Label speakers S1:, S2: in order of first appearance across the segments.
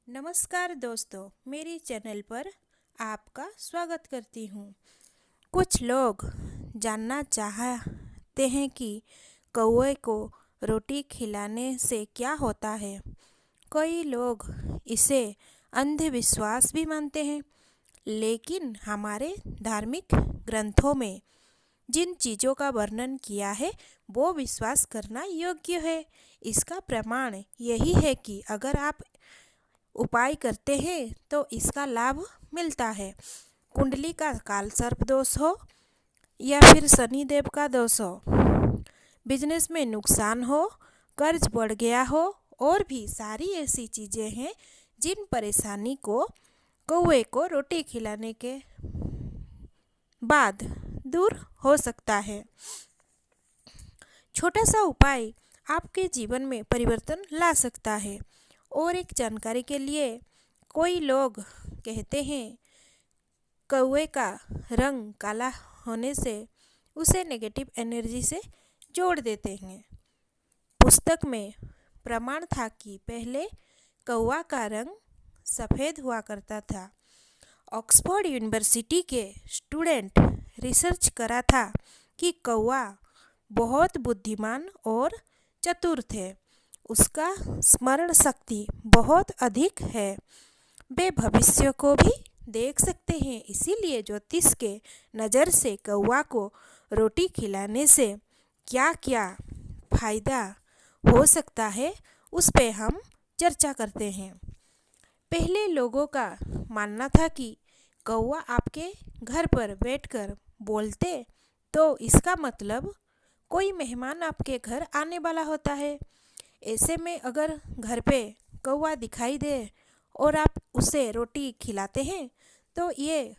S1: नमस्कार दोस्तों, मेरी चैनल पर आपका स्वागत करती हूँ। कुछ लोग जानना चाहते हैं कि कौवे को रोटी खिलाने से क्या होता है। कई लोग इसे अंधविश्वास भी मानते हैं, लेकिन हमारे धार्मिक ग्रंथों में जिन चीज़ों का वर्णन किया है वो विश्वास करना योग्य है। इसका प्रमाण यही है कि अगर आप उपाय करते हैं तो इसका लाभ मिलता है। कुंडली का काल सर्प दोष हो या फिर शनिदेव का दोष हो, बिजनेस में नुकसान हो, कर्ज बढ़ गया हो और भी सारी ऐसी चीज़ें हैं जिन परेशानी को कौवे को रोटी खिलाने के बाद दूर हो सकता है। छोटा सा उपाय आपके जीवन में परिवर्तन ला सकता है। और एक जानकारी के लिए, कोई लोग कहते हैं कौवे का रंग काला होने से उसे नेगेटिव एनर्जी से जोड़ देते हैं। पुस्तक में प्रमाण था कि पहले कौवा का रंग सफ़ेद हुआ करता था। ऑक्सफोर्ड यूनिवर्सिटी के स्टूडेंट रिसर्च करा था कि कौवा बहुत बुद्धिमान और चतुर थे। उसका स्मरण शक्ति बहुत अधिक है। वे भविष्य को भी देख सकते हैं। इसीलिए ज्योतिष के नज़र से कौवा को रोटी खिलाने से क्या क्या फायदा हो सकता है उस पे हम चर्चा करते हैं। पहले लोगों का मानना था कि कौवा आपके घर पर बैठकर बोलते तो इसका मतलब कोई मेहमान आपके घर आने वाला होता है। ऐसे में अगर घर पे कौवा दिखाई दे और आप उसे रोटी खिलाते हैं तो ये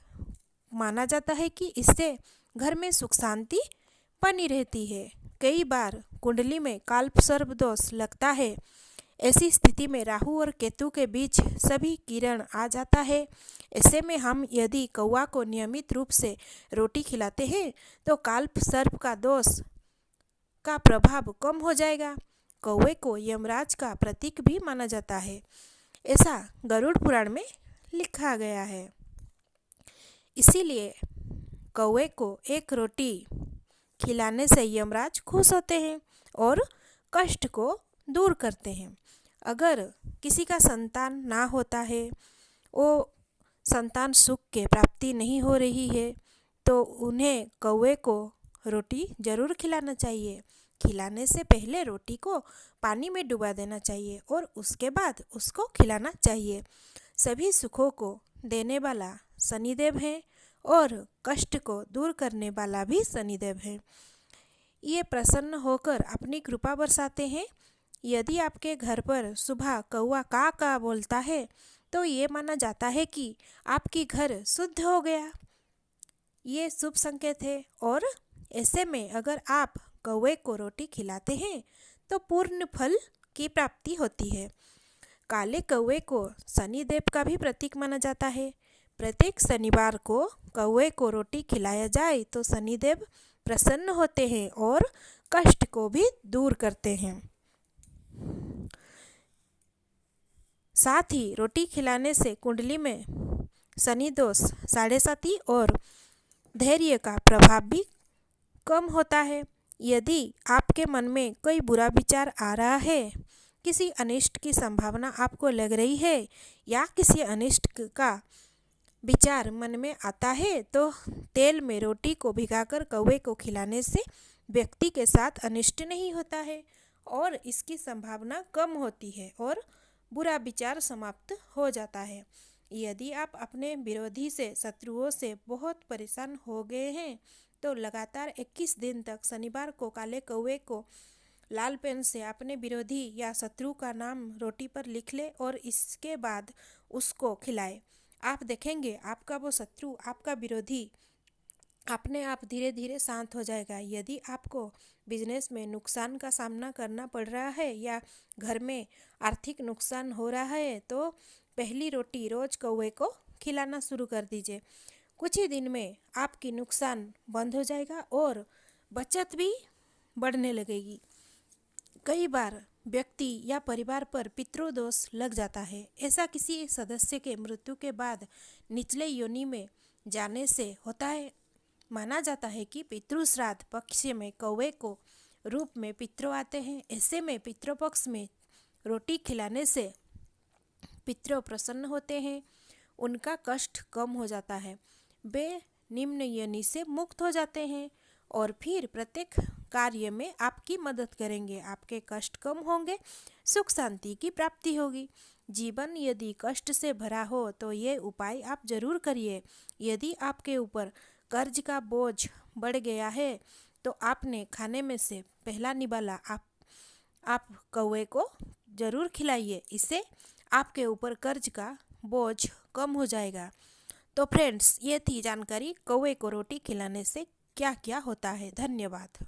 S1: माना जाता है कि इससे घर में सुख शांति बनी रहती है। कई बार कुंडली में काल्प सर्प दोष लगता है। ऐसी स्थिति में राहु और केतु के बीच सभी किरण आ जाता है। ऐसे में हम यदि कौवा को नियमित रूप से रोटी खिलाते हैं तो काल्प सर्प का दोष का प्रभाव कम हो जाएगा। कौवे को यमराज का प्रतीक भी माना जाता है, ऐसा गरुड़ पुराण में लिखा गया है। इसीलिए कौवे को एक रोटी खिलाने से यमराज खुश होते हैं और कष्ट को दूर करते हैं। अगर किसी का संतान ना होता है, वो संतान सुख के प्राप्ति नहीं हो रही है, तो उन्हें कौवे को रोटी ज़रूर खिलाना चाहिए। खिलाने से पहले रोटी को पानी में डुबा देना चाहिए और उसके बाद उसको खिलाना चाहिए। सभी सुखों को देने वाला शनिदेव है और कष्ट को दूर करने वाला भी शनिदेव है। ये प्रसन्न होकर अपनी कृपा बरसाते हैं। यदि आपके घर पर सुबह कौवा का बोलता है तो ये माना जाता है कि आपकी घर शुद्ध हो गया। ये शुभ संकेत है। और ऐसे में अगर आप कौवे को रोटी खिलाते हैं तो पूर्ण फल की प्राप्ति होती है। काले कौवे को शनिदेव का भी प्रतीक माना जाता है। प्रत्येक शनिवार को कौवे को रोटी खिलाया जाए तो शनिदेव प्रसन्न होते हैं और कष्ट को भी दूर करते हैं। साथ ही रोटी खिलाने से कुंडली में शनि दोष, साढ़े साती और धैर्य का प्रभाव भी कम होता है। यदि आपके मन में कोई बुरा विचार आ रहा है, किसी अनिष्ट की संभावना आपको लग रही है या किसी अनिष्ट का विचार मन में आता है, तो तेल में रोटी को भिगाकर कौवे को खिलाने से व्यक्ति के साथ अनिष्ट नहीं होता है और इसकी संभावना कम होती है और बुरा विचार समाप्त हो जाता है। यदि आप अपने विरोधी से, शत्रुओं से बहुत परेशान हो गए हैं तो लगातार 21 दिन तक शनिवार को काले कौवे को लाल पेन से अपने विरोधी या शत्रु का नाम रोटी पर लिख ले और इसके बाद उसको खिलाए। आप देखेंगे आपका वो शत्रु, आपका विरोधी अपने आप धीरे धीरे शांत हो जाएगा। यदि आपको बिजनेस में नुकसान का सामना करना पड़ रहा है या घर में आर्थिक नुकसान हो रहा है तो पहली रोटी रोज कौवे को खिलाना शुरू कर दीजिए। कुछ ही दिन में आपकी नुकसान बंद हो जाएगा और बचत भी बढ़ने लगेगी। कई बार व्यक्ति या परिवार पर पितृदोष लग जाता है। ऐसा किसी सदस्य के मृत्यु के बाद निचले योनि में जाने से होता है। माना जाता है कि पितृश्राद्ध पक्ष में कौवे को रूप में पितृ आते हैं। ऐसे में पितृपक्ष में रोटी खिलाने से पितृ प्रसन्न होते हैं, उनका कष्ट कम हो जाता है, वे निम्न योनि से मुक्त हो जाते हैं और फिर प्रत्येक कार्य में आपकी मदद करेंगे। आपके कष्ट कम होंगे, सुख शांति की प्राप्ति होगी। जीवन यदि कष्ट से भरा हो तो ये उपाय आप जरूर करिए। यदि आपके ऊपर कर्ज का बोझ बढ़ गया है तो आपने खाने में से पहला निवाला आप कौवे को जरूर खिलाइए। इससे आपके ऊपर कर्ज का बोझ कम हो जाएगा। तो फ्रेंड्स, ये थी जानकारी कौवे को रोटी खिलाने से क्या क्या होता है। धन्यवाद।